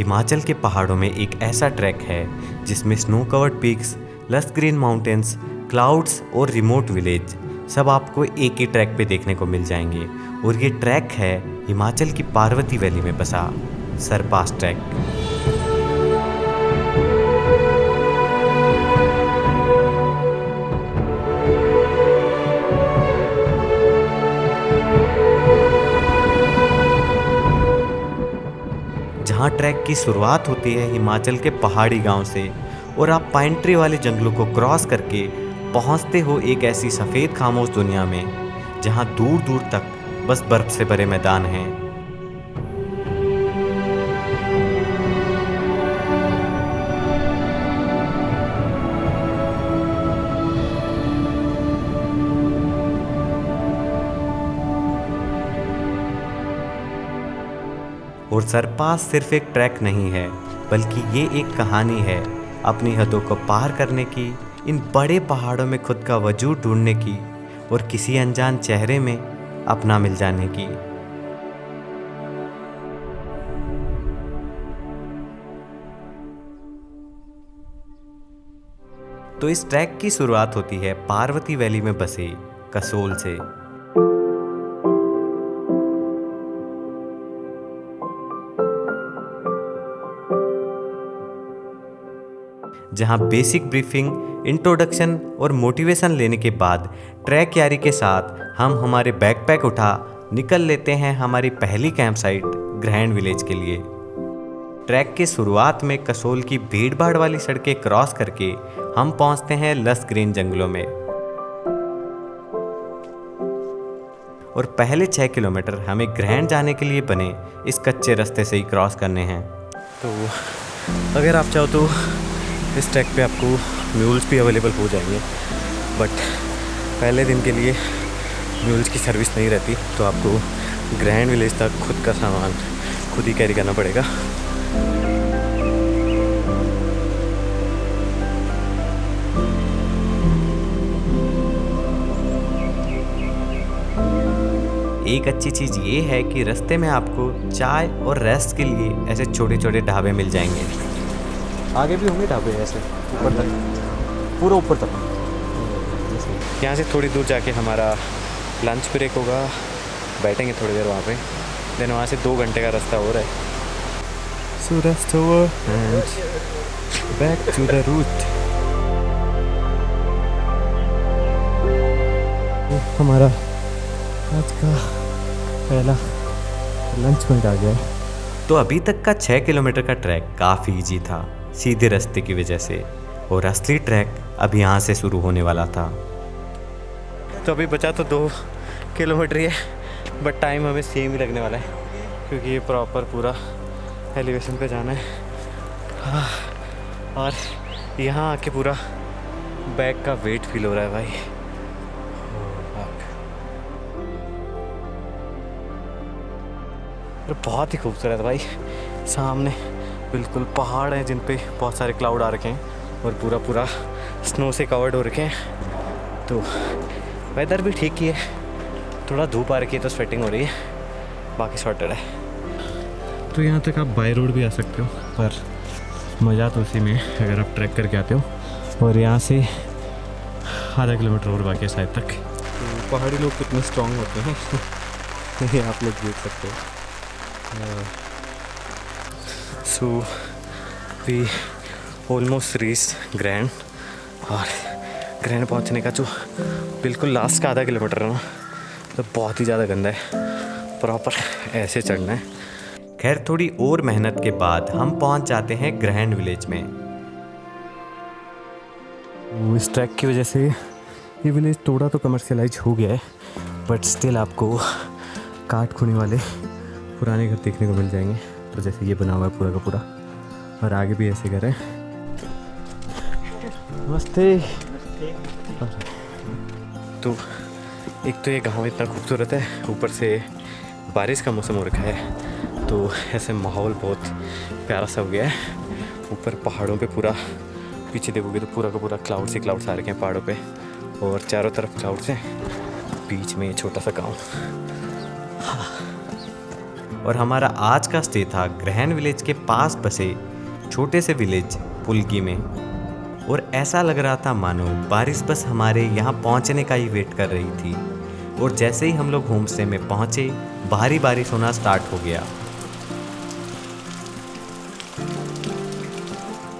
हिमाचल के पहाड़ों में एक ऐसा ट्रैक है जिसमें स्नो कवर्ड पीक्स, लस ग्रीन माउंटेन्स, क्लाउड्स और रिमोट विलेज सब आपको एक ही ट्रैक पे देखने को मिल जाएंगे। और ये ट्रैक है हिमाचल की पार्वती वैली में बसा सरपास ट्रैक। जहाँ ट्रैक की शुरुआत होती है हिमाचल के पहाड़ी गांव से और आप पाइन ट्री वाले जंगलों को क्रॉस करके पहुँचते हो एक ऐसी सफ़ेद खामोश दुनिया में जहाँ दूर दूर तक बस बर्फ से भरे मैदान हैं। और सरपास सिर्फ एक ट्रैक नहीं है बल्कि ये एक कहानी है अपनी हदों को पार करने की, इन बड़े पहाड़ों में खुद का वजूद ढूंढने की और किसी अनजान चेहरे में अपना मिल जाने की। तो इस ट्रैक की शुरुआत होती है पार्वती वैली में बसे कसोल से। जहां बेसिक ब्रीफिंग, इंट्रोडक्शन और मोटिवेशन लेने के बाद ट्रैक यारी के साथ हम हमारे बैकपैक उठा निकल लेते हैं हमारी पहली कैंप साइट ग्रैंड विलेज के लिए। ट्रैक के शुरुआत में कसोल की भीड़ भाड़ वाली सड़कें क्रॉस करके हम पहुंचते हैं लस ग्रीन जंगलों में। और पहले 6 किलोमीटर हमें ग्रैंड जाने के लिए बने इस कच्चे रास्ते से ही क्रॉस करने हैं। तो अगर आप चाहो तो इस ट्रैक पे आपको म्यूल्स भी अवेलेबल हो जाएंगे, बट पहले दिन के लिए म्यूल्स की सर्विस नहीं रहती, तो आपको ग्रैंड विलेज तक खुद का सामान खुद ही कैरी करना पड़ेगा। एक अच्छी चीज़ ये है कि रास्ते में आपको चाय और रेस्ट के लिए ऐसे छोटे छोटे ढाबे मिल जाएंगे। आगे भी होंगे ढाबे ऐसे ऊपर तक, पूरा ऊपर तक। यहाँ से थोड़ी दूर जाके हमारा लंच ब्रेक होगा, बैठेंगे थोड़ी देर वहाँ पे, देन वहाँ से 2 घंटे का रास्ता हो रहा है। So rest over and back to the route. हमारा आज का पहला लंच पॉइंट आ गया है। तो अभी तक का 6 किलोमीटर का ट्रैक काफ़ी इजी था सीधे रास्ते की वजह से, और असली ट्रैक अब यहाँ से शुरू होने वाला था। तो अभी बचा तो 2 किलोमीटर ही है, बट टाइम हमें सेम ही लगने वाला है क्योंकि ये प्रॉपर पूरा एलिवेशन पे जाना है। और यहाँ आके पूरा बैग का वेट फील हो रहा है भाई। बहुत ही खूबसूरत भाई, सामने बिल्कुल पहाड़ हैं जिन पे बहुत सारे क्लाउड आ रखे हैं और पूरा पूरा स्नो से कवर्ड हो रखे हैं। तो वेदर भी ठीक ही है, थोड़ा धूप आ रखी है तो स्वेटिंग हो रही है, बाकी सॉर्टेड है। तो यहाँ तक आप बाय रोड भी आ सकते हो, पर मज़ा तो उसी में अगर आप ट्रैक करके आते हो। और यहाँ से आधा किलोमीटर और बाकी है शायद तक। तो पहाड़ी लोग कितने स्ट्रॉन्ग होते हैं ये आप लोग देख सकते हो। So we almost reach grand, और ग्रैंड पहुंचने का जो बिल्कुल लास्ट का आधा किलोमीटर है ना, तो बहुत ही ज़्यादा गंदा है, प्रॉपर ऐसे चढ़ना है। खैर थोड़ी और मेहनत के बाद हम पहुंच जाते हैं ग्रैंड विलेज में। इस ट्रैक की वजह से ये विलेज थोड़ा तो कमर्शियलाइज हो गया है, बट स्टिल आपको काट खूनी वाले पुराने घर देखने को मिल जाएंगे। तो जैसे ये बना हुआ है पूरा का पूरा, और आगे भी ऐसे घर है। नमस्ते। तो एक तो ये गांव इतना खूबसूरत है, ऊपर से बारिश का मौसम हो रखा है, तो ऐसे माहौल बहुत प्यारा सा हो गया है। ऊपर पहाड़ों पे पूरा पीछे देखोगे तो पूरा का पूरा क्लाउड्स ही क्लाउड्स आ रखे हैं पहाड़ों पे, और चारों तरफ क्लाउड्स हैं, बीच में ये छोटा सा गाँव। और हमारा आज का स्टे था ग्रहण विलेज के पास बसे छोटे से विलेज पुलगी में। और ऐसा लग रहा था मानो बारिश बस हमारे यहाँ पहुँचने का ही वेट कर रही थी। और जैसे ही हम लोग होम स्टे में पहुँचे भारी बारिश होना स्टार्ट हो गया।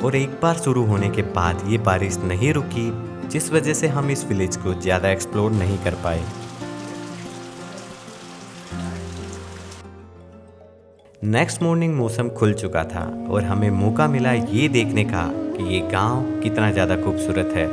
और एक बार शुरू होने के बाद ये बारिश नहीं रुकी, जिस वजह से हम इस विलेज को ज़्यादा एक्सप्लोर नहीं कर पाए। नेक्स्ट मॉर्निंग मौसम खुल चुका था और हमें मौका मिला ये देखने का कि ये गांव कितना ज़्यादा खूबसूरत है।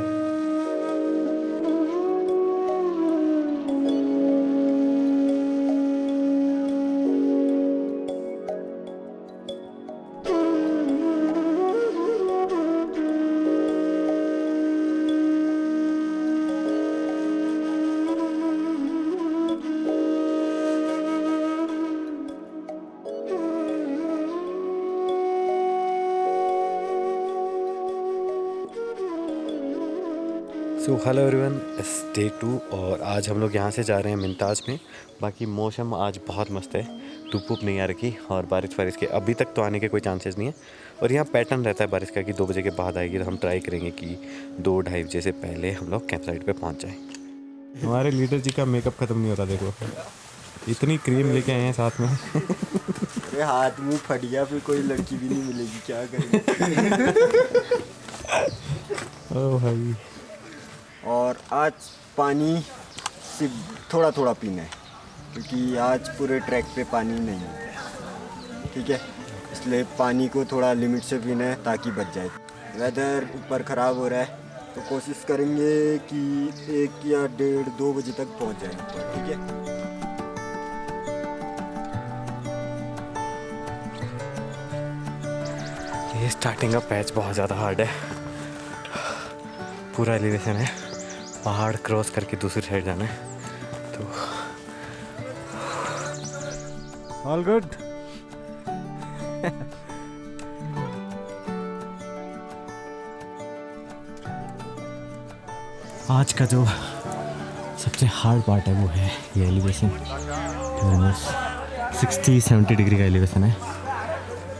सो हेलो एवरीवन, डे 2 और आज हम लोग यहाँ से जा रहे हैं मुमताज़ में। बाकी मौसम आज बहुत मस्त है, धूप वूप नहीं आ रखी और बारिश के अभी तक तो आने के कोई चांसेस नहीं है। और यहाँ पैटर्न रहता है बारिश का कि 2 बजे के बाद आएगी, तो हम ट्राई करेंगे कि 2-2:30 बजे से पहले हम लोग कैंप साइट पर पहुँच जाएँ। हमारे लीडर जी का मेकअप ख़त्म नहीं होता, देखो इतनी क्रीम लेके आए हैं साथ में। अरे हाथ मुँह फट गया, फिर कोई लड़की भी नहीं मिलेगी, क्या करें। ओह भाई, और आज पानी सिर्फ थोड़ा थोड़ा पीना है, क्योंकि आज पूरे ट्रैक पे पानी नहीं है, ठीक है। इसलिए पानी को थोड़ा लिमिट से पीना है ताकि बच जाए। वेदर ऊपर ख़राब हो रहा है, तो कोशिश करेंगे कि 1 या 1:30-2 बजे तक पहुंच जाए ऊपर, ठीक है। ये स्टार्टिंग का पैच बहुत ज़्यादा हार्ड है, पूरा एलिवेशन है, पहाड़ क्रॉस करके दूसरी साइड जाना है। तो ऑल गुड। आज का जो सबसे हार्ड पार्ट है वो है ये एलिवेशन। ऑलमोस्ट 60-70 डिग्री का एलिवेशन है।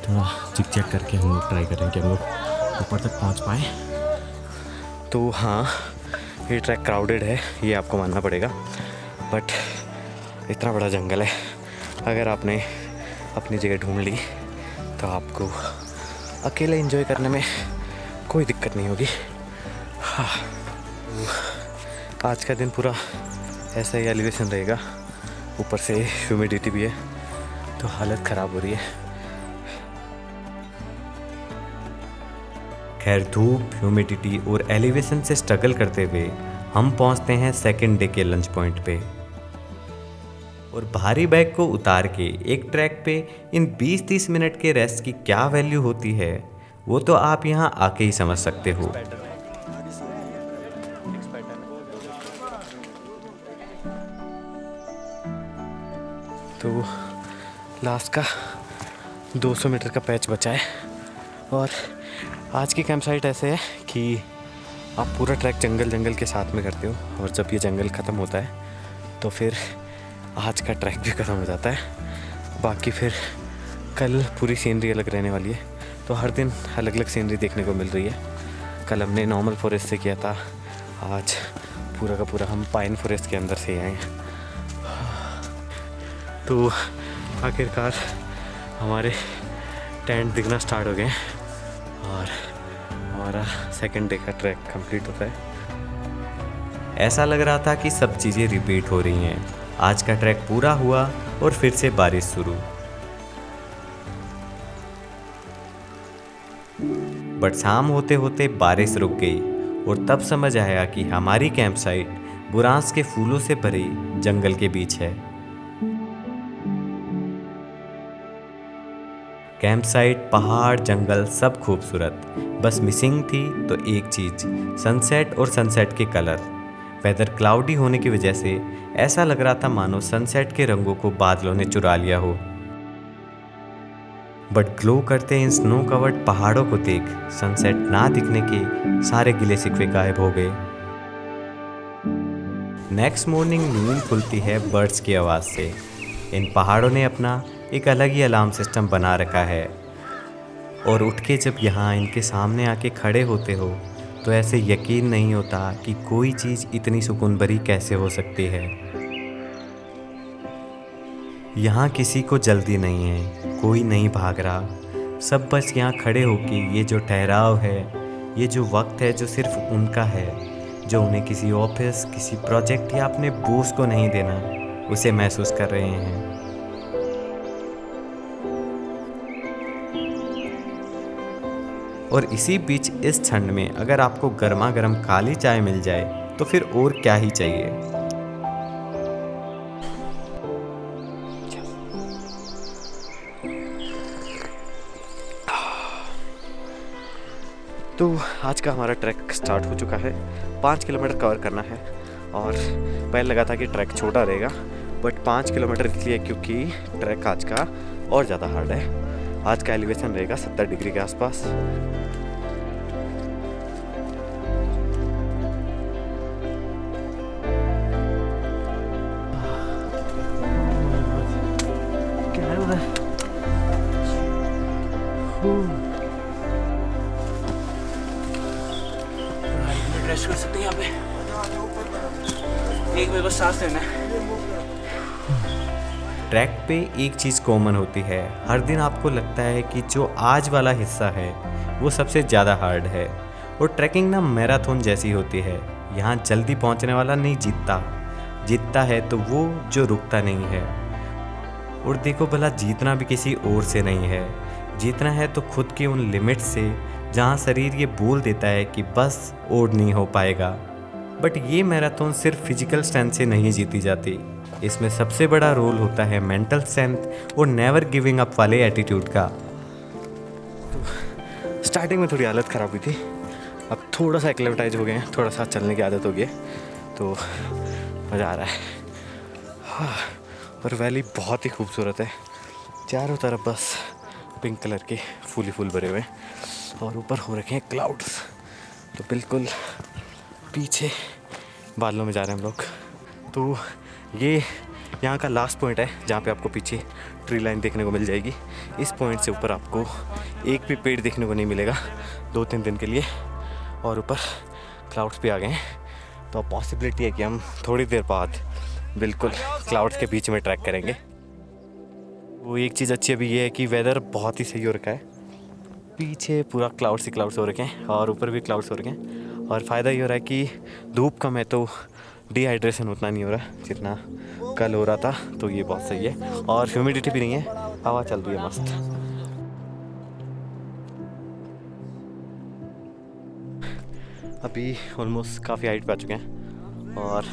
थोड़ा चिक चेक करके हम लोग ट्राई करें कि हम लोग ऊपर तक पहुंच पाए। तो हाँ, ये ट्रैक क्राउडेड है, ये आपको मानना पड़ेगा, बट इतना बड़ा जंगल है, अगर आपने अपनी जगह ढूंढ ली तो आपको अकेले एंजॉय करने में कोई दिक्कत नहीं होगी। हाँ, आज का दिन पूरा ऐसा ही एलिवेशन रहेगा, ऊपर से ह्यूमिडिटी भी है, तो हालत ख़राब हो रही है। खैर धूप, ह्यूमिडिटी और एलिवेशन से स्ट्रगल करते हुए हम पहुंचते हैं सेकंड डे के लंच पॉइंट पे। और भारी बैग को उतार के एक ट्रैक पे इन 20-30 मिनट के रेस्ट की क्या वैल्यू होती है वो तो आप यहाँ आके ही समझ सकते हो। तो लास्ट का 200 मीटर का पैच बचा है और आज की कैंप साइट ऐसे है कि आप पूरा ट्रैक जंगल के साथ में करते हो, और जब ये जंगल ख़त्म होता है तो फिर आज का ट्रैक भी ख़त्म हो जाता है। बाकी फिर कल पूरी सीनरी अलग रहने वाली है, तो हर दिन अलग अलग सीनरी देखने को मिल रही है। कल हमने नॉर्मल फॉरेस्ट से किया था, आज पूरा का पूरा हम पाइन फॉरेस्ट के अंदर से आए हैं। तो आखिरकार हमारे टेंट दिखना स्टार्ट हो गए और हमारा सेकंड डे का ट्रैक कंप्लीट होता है। ऐसा लग रहा था कि सब चीज़ें रिपीट हो रही हैं। आज का ट्रैक पूरा हुआ और फिर से बारिश शुरू। बट शाम होते होते बारिश रुक गई और तब समझ आया कि हमारी कैंप साइट बुरांस के फूलों से भरे जंगल के बीच है। कैंप साइट, पहाड़, जंगल सब खूबसूरत, बस मिसिंग थी तो एक चीज़, सनसेट और सनसेट के कलर। वेदर क्लाउडी होने की वजह से ऐसा लग रहा था मानो सनसेट के रंगों को बादलों ने चुरा लिया हो। बट ग्लो करते इन स्नो कवर्ड पहाड़ों को देख सनसेट ना दिखने के सारे गिले शिकवे गायब हो गए। नेक्स्ट मॉर्निंग नींद खुलती है बर्ड्स की आवाज़ से। इन पहाड़ों ने अपना एक अलग ही अलार्म सिस्टम बना रखा है। और उठ के जब यहाँ इनके सामने आके खड़े होते हो तो ऐसे यकीन नहीं होता कि कोई चीज़ इतनी सुकून भरी कैसे हो सकती है। यहाँ किसी को जल्दी नहीं है, कोई नहीं भाग रहा, सब बस यहाँ खड़े होके ये जो ठहराव है, ये जो वक्त है जो सिर्फ उनका है, जो उन्हें किसी ऑफिस, किसी प्रोजेक्ट या अपने बॉस को नहीं देना, उसे महसूस कर रहे हैं। और इसी बीच इस ठंड में अगर आपको गर्मा गर्म काली चाय मिल जाए तो फिर और क्या ही चाहिए। तो आज का हमारा ट्रैक स्टार्ट हो चुका है। 5 किलोमीटर कवर करना है और पहले लगा था कि ट्रैक छोटा रहेगा, बट 5 किलोमीटर इसलिए क्योंकि ट्रैक आज का और ज़्यादा हार्ड है। आज का एलिवेशन रहेगा 70 डिग्री के आसपास। क्या है उधर? रेस्ट कर सकते हैं यहाँ पे। एक में बस सांस लेना है। ट्रैक पे एक चीज़ कॉमन होती है, हर दिन आपको लगता है कि जो आज वाला हिस्सा है वो सबसे ज़्यादा हार्ड है। और ट्रैकिंग ना मैराथन जैसी होती है, यहाँ जल्दी पहुँचने वाला नहीं जीतता, जीतता है तो वो जो रुकता नहीं है। और देखो भला, जीतना भी किसी और से नहीं है, जीतना है तो खुद के उन लिमिट्स से जहाँ शरीर ये बोल देता है कि बस और नहीं हो पाएगा। बट ये मैराथन सिर्फ फिजिकल स्ट्रेंथ से नहीं जीती जाती, इसमें सबसे बड़ा रोल होता है मेंटल स्ट्रेंथ और नेवर गिविंग अप वाले एटीट्यूड का। तो स्टार्टिंग में थोड़ी हालत ख़राब हुई थी, अब थोड़ा सा एक्लेमेटाइज हो गए हैं, थोड़ा सा चलने की आदत हो गई है, तो मज़ा आ रहा है। हाँ, और वैली बहुत ही खूबसूरत है, चारों तरफ बस पिंक कलर के फूल ही फूल भरे हुए हैं और ऊपर हो रखे हैं क्लाउड्स। तो बिल्कुल पीछे बादलों में जा रहे हैं हम लोग। तो ये यहाँ का लास्ट पॉइंट है जहाँ पे आपको पीछे ट्री लाइन देखने को मिल जाएगी। इस पॉइंट से ऊपर आपको एक भी पेड़ देखने को नहीं मिलेगा 2-3 दिन के लिए, और ऊपर क्लाउड्स भी आ गए हैं। तो अब पॉसिबिलिटी है कि हम थोड़ी देर बाद बिल्कुल क्लाउड्स के बीच में ट्रैक करेंगे। वो एक चीज़ अच्छी अभी ये है कि वेदर बहुत ही सही हो रखा है, पीछे पूरा क्लाउड्स ही क्लाउड्स हो रखे हैं और ऊपर भी क्लाउड्स हो रखे हैं। और फ़ायदा ये हो रहा है कि धूप कम है तो डिहाइड्रेशन उतना नहीं हो रहा जितना कल हो रहा था, तो ये बहुत सही है। और ह्यूमिडिटी भी नहीं है, हवा चल रही है मस्त। अभी ऑलमोस्ट काफ़ी हाइट पे आ चुके हैं और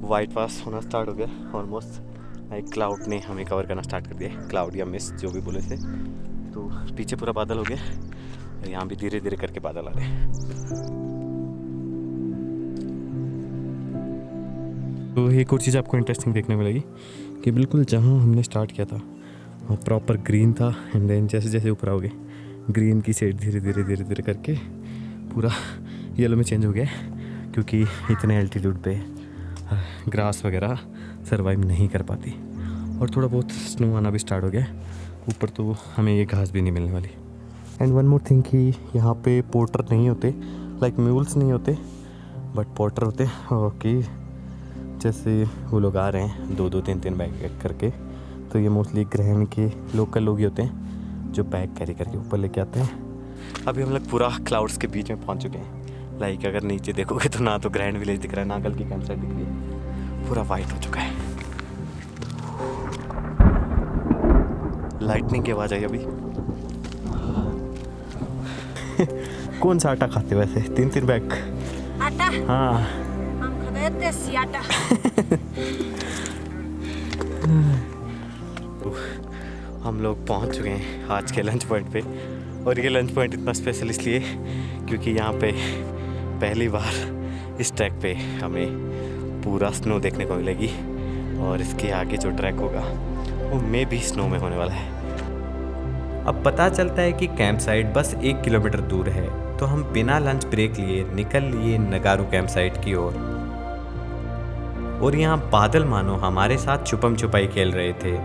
वाइट पास होना स्टार्ट हो गया ऑलमोस्ट। एक क्लाउड ने हमें कवर करना स्टार्ट कर दिया, क्लाउड या मिस्ट जो भी बोले थे। तो पीछे पूरा बादल हो गया और यहाँ भी धीरे धीरे करके बादल आ रहे हैं। तो एक और चीज़ आपको इंटरेस्टिंग देखने को मिलेगी कि बिल्कुल जहाँ हमने स्टार्ट किया था वहाँ प्रॉपर ग्रीन था, एंड देन जैसे जैसे ऊपर आओगे ग्रीन की शेड धीरे धीरे धीरे धीरे करके पूरा येलो में चेंज हो गया, क्योंकि इतने एल्टीट्यूड पे ग्रास वगैरह सर्वाइव नहीं कर पाती। और थोड़ा बहुत स्नो आना भी स्टार्ट हो गया ऊपर, तो हमें ये घास भी नहीं मिलने वाली। एंड वन मोर थिंग कि यहाँ पे पोर्टर नहीं होते, लाइक म्यूल्स नहीं होते, बट पोर्टर होते। ओके, जैसे वो लोग आ रहे हैं 2-2, 3-3 बैग करके, तो ये मोस्टली ग्रहण के लोकल लोग ही होते हैं जो बैग कैरी करके ऊपर लेके आते हैं। अभी हम लोग पूरा क्लाउड्स के बीच में पहुँच चुके हैं। लाइक अगर नीचे देखोगे तो ना तो ग्रैंड विलेज दिख रहा है, ना कल की कैंप साइट दिख रही है, पूरा वाइट हो चुका है। लाइटनिंग की आवाज़ आई अभी। कौन सा आटा खाते वैसे? 3-3 बैग आटा? हाँ, हम खाते हैं देसी आटा। हम लोग पहुंच चुके हैं आज के लंच पॉइंट पे। और ये लंच पॉइंट इतना स्पेशल इसलिए क्योंकि यहाँ पे पहली बार इस ट्रैक पे हमें पूरा स्नो देखने को मिलेगी, और इसके आगे जो ट्रैक होगा वो मे भी स्नो में होने वाला है। अब पता चलता है कि कैंप साइट बस 1 किलोमीटर दूर है, तो हम बिना लंच ब्रेक लिए निकल लिए नगारू कैंप साइट की ओर। और यहाँ बादल मानो हमारे साथ छुपम छुपाई खेल रहे थे।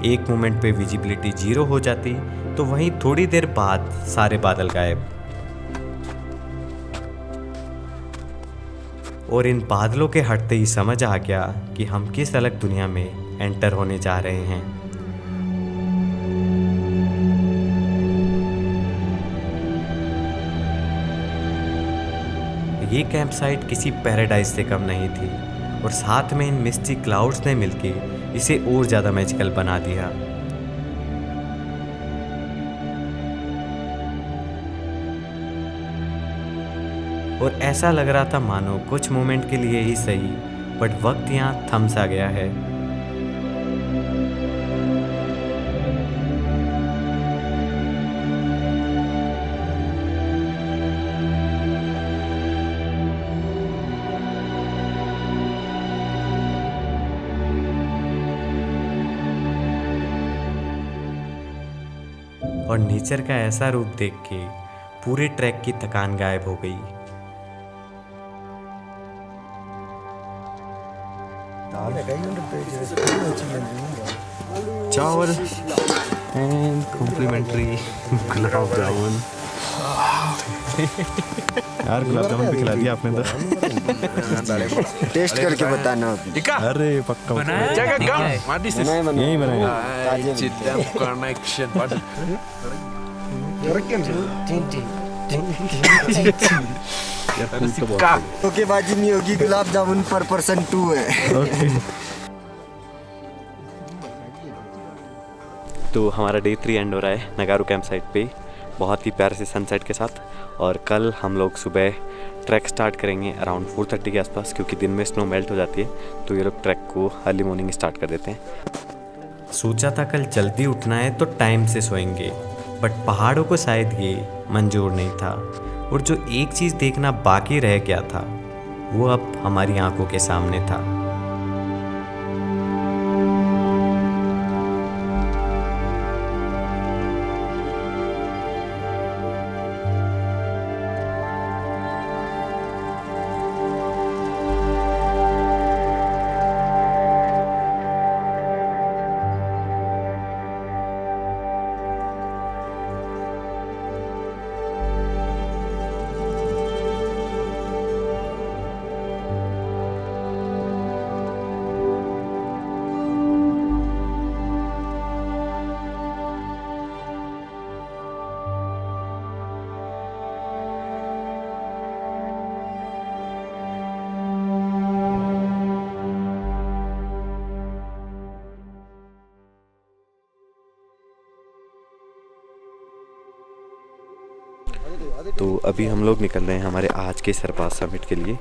एक मोमेंट पे विजिबिलिटी 0 हो जाती तो वहीं थोड़ी देर बाद सारे बादल गायब। और इन बादलों के हटते ही समझ आ गया कि हम किस अलग दुनिया में एंटर होने जा रहे हैं। ये कैंप साइट किसी पैराडाइज से कम नहीं थी और साथ में इन मिस्टी क्लाउड्स ने मिलके इसे और ज़्यादा मैजिकल बना दिया। और ऐसा लग रहा था मानो कुछ मोमेंट के लिए ही सही, बट वक्त यहाँ थम सा गया है। और नेचर का ऐसा रूप देख के पूरे ट्रैक की थकान गायब हो गई। चावल एंड कॉम्प्लीमेंट्री गुलाब जामुन। यार गुलाब जामुन भी खिला दिया आपने तो। टेस्ट करके बताना अभी। अरे पक्का यही बनाया। धोखेबाजी नहीं होगी, गुलाब जामुन पर पर्सन 2 है। तो हमारा डे 3 एंड हो रहा है नगारू कैंप साइट पे बहुत ही प्यारे से सनसेट के साथ। और कल हम लोग सुबह ट्रैक स्टार्ट करेंगे अराउंड 4:30 के आसपास, क्योंकि दिन में स्नो मेल्ट हो जाती है तो ये लोग ट्रैक को अर्ली मॉर्निंग स्टार्ट कर देते हैं। सोचा था कल जल्दी उठना है तो टाइम से सोएंगे, बट पहाड़ों को शायद ये मंजूर नहीं था। और जो एक चीज़ देखना बाकी रह गया था वो अब हमारी आंखों के सामने था। तो अभी हम लोग निकल रहे हैं हमारे आज के सरपास समिट के लिए।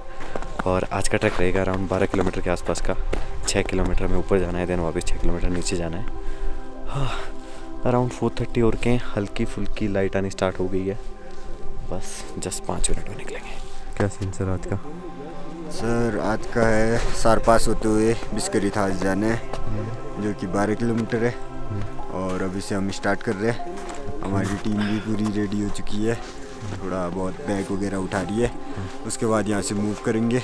और आज का ट्रैक रहेगा अराउंड 12 किलोमीटर के आसपास का। 6 किलोमीटर में ऊपर जाना है, देन वापस 6 किलोमीटर नीचे जाना है। हाँ, अराउंड 4:30 और के हल्की फुल्की लाइट आनी स्टार्ट हो गई है। बस जस्ट 5 मिनट में निकलेंगे। क्या सीन सर आज का? सर आज का है सरपास होते हुए बिस्करी थाल जाना है, जो कि 12 किलोमीटर है। और अभी से हम स्टार्ट कर रहे हैं। हमारी टीम भी पूरी रेडी हो चुकी है, थोड़ा बहुत बैग वगैरह उठा रही है। उसके बाद यहाँ से मूव करेंगे।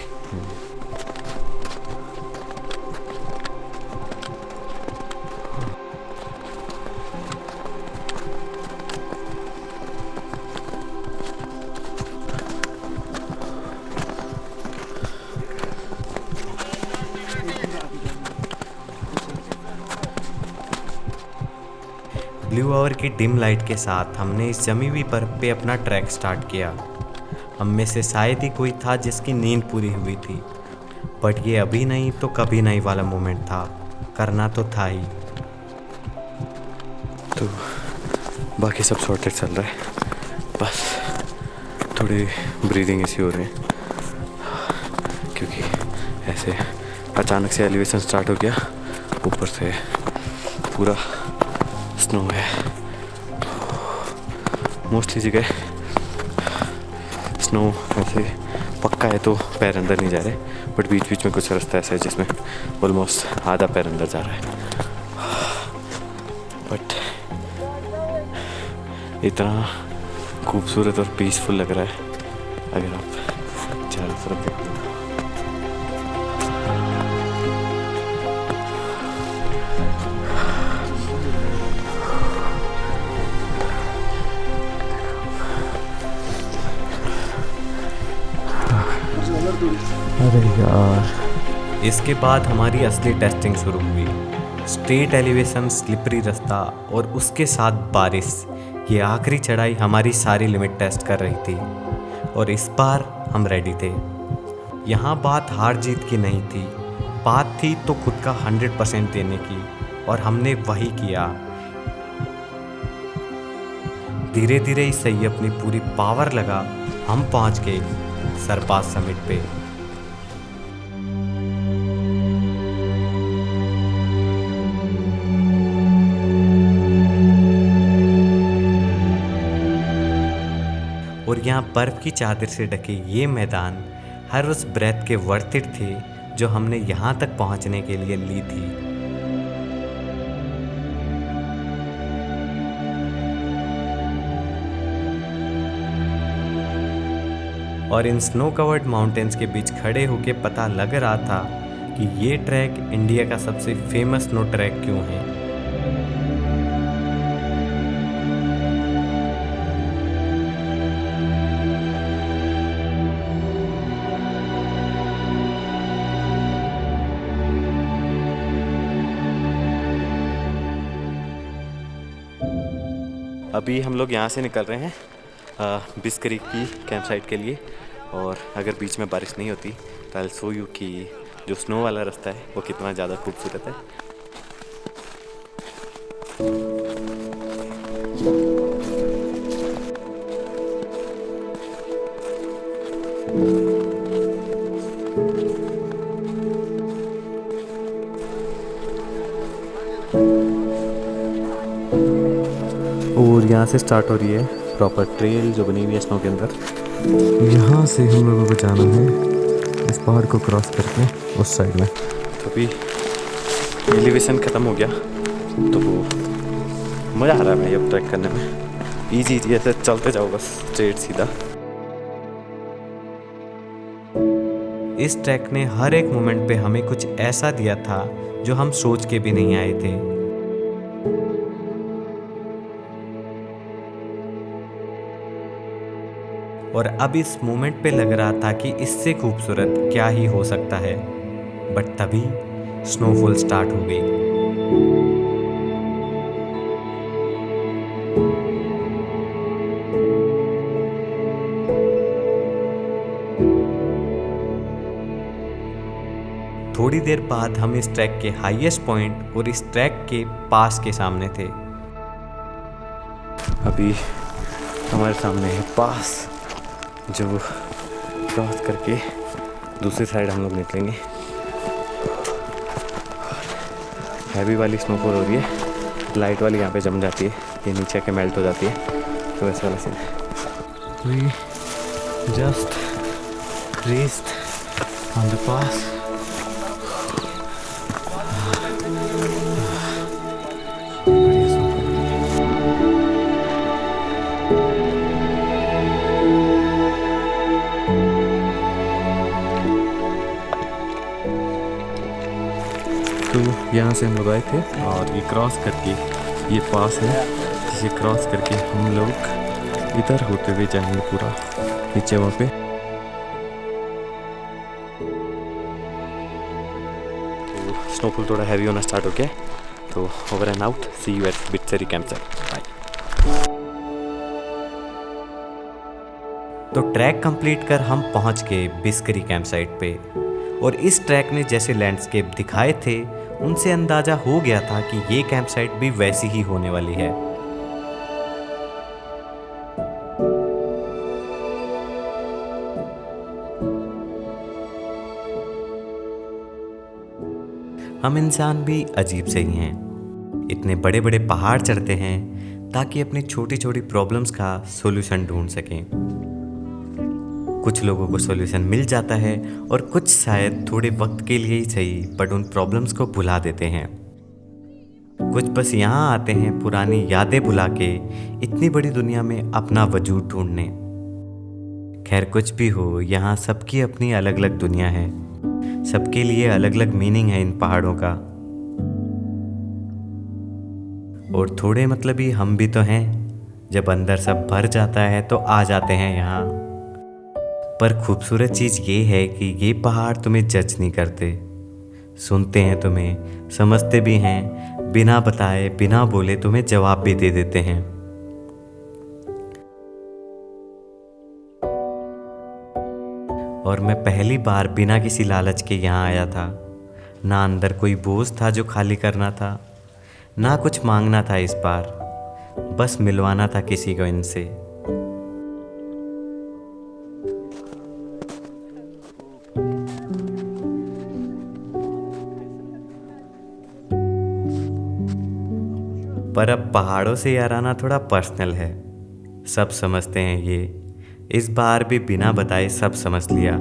ब्लू आवर की डिम लाइट के साथ हमने इस जमी हुई बर्फ पे अपना ट्रैक स्टार्ट किया। हम में से शायद ही कोई था जिसकी नींद पूरी हुई थी, बट ये अभी नहीं तो कभी नहीं वाला मोमेंट था। करना तो था ही। तो बाकी सब सॉर्टेड चल रहा है, बस थोड़ी ब्रीदिंग ऐसी हो रही है क्योंकि ऐसे अचानक से एलिवेशन स्टार्ट हो गया, ऊपर से पूरा स्नो है। मोस्टली जगह स्नो ऐसे पक्का है तो पैर अंदर नहीं जा रहे, बट बीच बीच में कुछ रास्ता ऐसा है जिसमें ऑलमोस्ट आधा पैर अंदर जा रहा है। बट इतना खूबसूरत और पीसफुल लग रहा है अगर आप चारों तरफ देखते हो। अरे यार। इसके बाद हमारी असली टेस्टिंग शुरू हुई। स्ट्रेट एलिवेशन, स्लिपरी रास्ता और उसके साथ बारिश, ये आखिरी चढ़ाई हमारी सारी लिमिट टेस्ट कर रही थी और इस बार हम रेडी थे। यहाँ बात हार जीत की नहीं थी, बात थी तो खुद का 100% देने की, और हमने वही किया। धीरे धीरे ही सही अपनी पूरी पावर लगा हम पहुँच गए सरपास समिट पे। और यहाँ बर्फ की चादर से ढके ये मैदान हर उस ब्रेथ के वर्थ इट थे जो हमने यहाँ तक पहुँचने के लिए ली थी। और इन स्नो कवर्ड माउंटेन्स के बीच खड़े होके पता लग रहा था कि ये ट्रैक इंडिया का सबसे फेमस स्नो ट्रैक क्यों है। अभी हम लोग यहाँ से निकल रहे हैं बिस्करी की कैंप साइट के लिए, और अगर बीच में बारिश नहीं होती तो आई विल शो यू कि जो स्नो वाला रास्ता है वो कितना ज़्यादा खूबसूरत है। और यहाँ से स्टार्ट हो रही है प्रॉपर ट्रेल जो बनी हुई है स्नो के अंदर। यहाँ से हम लोगों को जाना है इस पहाड़ को क्रॉस करके उस साइड में। तो अभी एलिवेशन ख़त्म हो गया तो मज़ा आ रहा है भाई अब ट्रैक करने में। ईजी ऐसे चलते जाओ बस स्ट्रेट सीधा। इस ट्रैक ने हर एक मोमेंट पे हमें कुछ ऐसा दिया था जो हम सोच के भी नहीं आए थे। और अब इस मोमेंट पे लग रहा था कि इससे खूबसूरत क्या ही हो सकता है, बट तभी स्नोफॉल स्टार्ट हो गई। थोड़ी देर बाद हम इस ट्रैक के हाईएस्ट पॉइंट और इस ट्रैक के पास के सामने थे। अभी हमारे सामने है पास जो क्रॉस करके दूसरी साइड हम लोग निकलेंगे। हैवी वाली स्नोफॉल हो रही है, लाइट वाली यहाँ पे जम जाती है, ये नीचे के मेल्ट हो जाती है, तो वैसे वाला सीन है। We just reached on the pass. तो यहाँ से हम लोग आए थे और ये क्रॉस करके ये पास है, जिसे क्रॉस करके हम लोग इधर होते हुए जाएंगे पूरा नीचे वहाँ पे। तो स्नोफॉल थोड़ा हैवी होना स्टार्ट हो गया, तो over and out, see you at Biskeri camp site, bye. तो ट्रैक कंप्लीट कर हम पहुंच गए बिस्करी कैंप साइट पे, और इस ट्रैक ने जैसे लैंडस्केप दिखाए थे उनसे अंदाज़ा हो गया था कि ये कैंप साइट भी वैसी ही होने वाली है। हम इंसान भी अजीब से ही हैं, इतने बड़े बड़े पहाड़ चढ़ते हैं ताकि अपनी छोटी छोटी प्रॉब्लम्स का सॉल्यूशन ढूंढ सकें। कुछ लोगों को सॉल्यूशन मिल जाता है और कुछ शायद थोड़े वक्त के लिए ही सही बट उन प्रॉब्लम्स को भुला देते हैं। कुछ बस यहाँ आते हैं पुरानी यादें भुला के इतनी बड़ी दुनिया में अपना वजूद ढूंढने। खैर कुछ भी हो, यहाँ सबकी अपनी अलग अलग दुनिया है, सबके लिए अलग अलग मीनिंग है इन पहाड़ों का। और थोड़े मतलबी हम भी तो हैं, जब अंदर सब भर जाता है तो आ जाते हैं यहाँ। पर खूबसूरत चीज़ ये है कि ये पहाड़ तुम्हें जज नहीं करते, सुनते हैं तुम्हें, समझते भी हैं, बिना बताए बिना बोले तुम्हें जवाब भी दे देते हैं। और मैं पहली बार बिना किसी लालच के यहाँ आया था। ना अंदर कोई बोझ था जो खाली करना था, ना कुछ मांगना था इस बार, बस मिलवाना था किसी को इनसे। पर अब पहाड़ों से यार आना थोड़ा पर्सनल है, सब समझते हैं ये। इस बार भी बिना बताए सब समझ लिया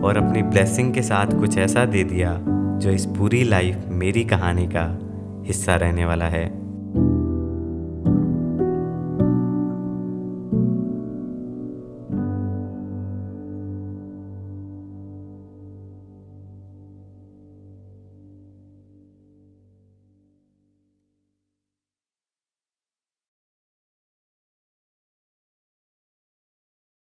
और अपनी ब्लेसिंग के साथ कुछ ऐसा दे दिया जो इस पूरी लाइफ मेरी कहानी का हिस्सा रहने वाला है।